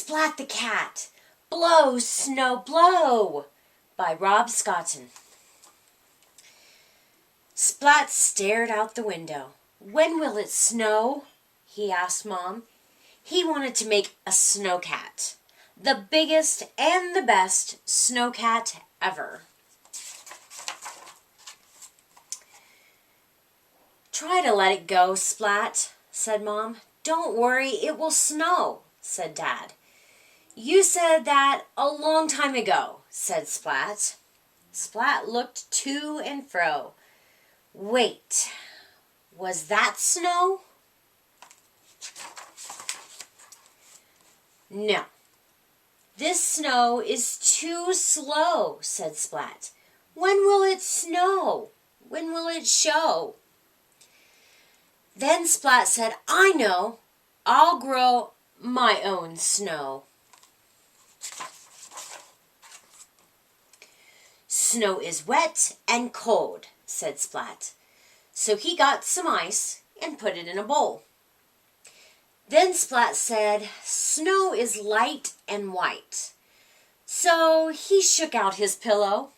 Splat the Cat, Blow, Snow, Blow by Rob Scotton. Splat stared out the window. When will it snow? He asked Mom. He wanted to make a snowcat, the biggest and the best snowcat ever. Try to let it go, Splat, said Mom. Don't worry, it will snow, said Dad. You said that a long time ago, said Splat. Splat looked to and fro. Wait, was that snow? No. This snow is too slow, said Splat. When will it snow? When will it show? Then Splat said, I know. I'll grow my own snow. Snow is wet and cold, said Splat. So he got some ice and put it in a bowl. Then Splat said, snow is light and white. So he shook out his pillow.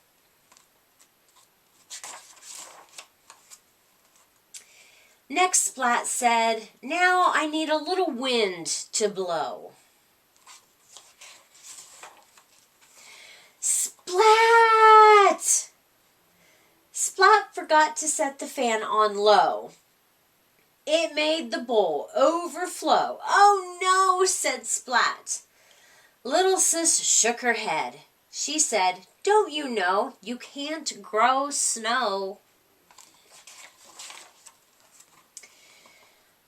Next Splat said, now I need a little wind to blow. Splat! Splat forgot to set the fan on low. It made the bowl overflow. Oh no, said Splat. Little Sis shook her head. She said, don't you know you can't grow snow?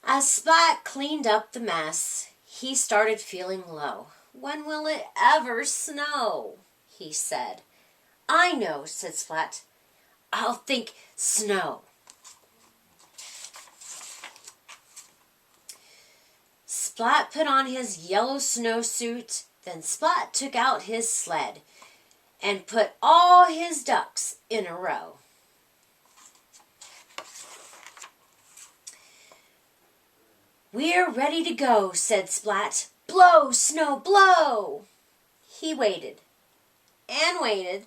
As Splat cleaned up the mess, he started feeling low. When will it ever snow? He said. I know, said Splat. I'll think snow. Splat put on his yellow snowsuit. Then Splat took out his sled and put all his ducks in a row. We're ready to go, said Splat. Blow, snow, blow. He waited and waited.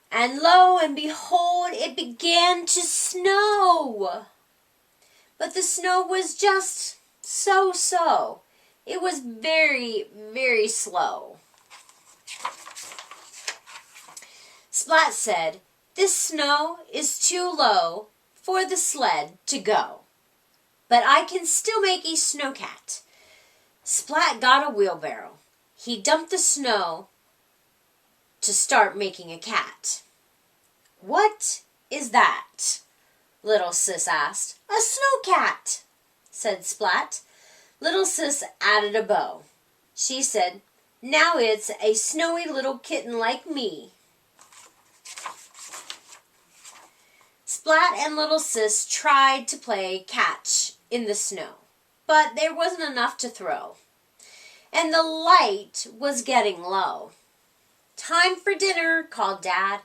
And lo and behold, it began to snow. But the snow was just so. It was very, very slow. Splat said, this snow is too low for the sled to go. But I can still make a snowcat. Splat got a wheelbarrow. He dumped the snow to start making a cat. What is that? Little Sis asked. A snowcat, said Splat. Little Sis added a bow. She said, now it's a snowy little kitten like me. Splat and Little Sis tried to play catch in the snow, but there wasn't enough to throw, and the light was getting low. Time for dinner, called Dad.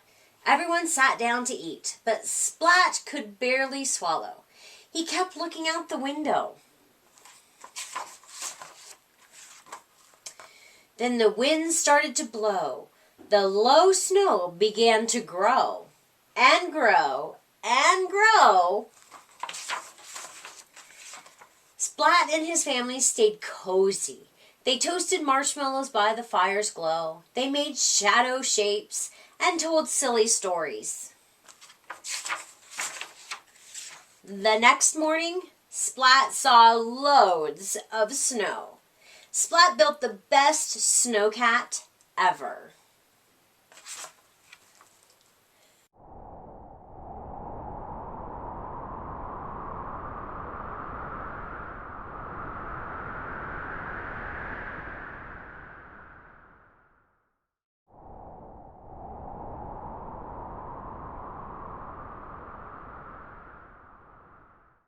Everyone sat down to eat, but Splat could barely swallow. He kept looking out the window. Then the wind started to blow. The low snow began to grow and grow and grow. Splat and his family stayed cozy. They toasted marshmallows by the fire's glow. They made shadow shapes and told silly stories. The next morning, Splat saw loads of snow. Splat built the best snowcat ever.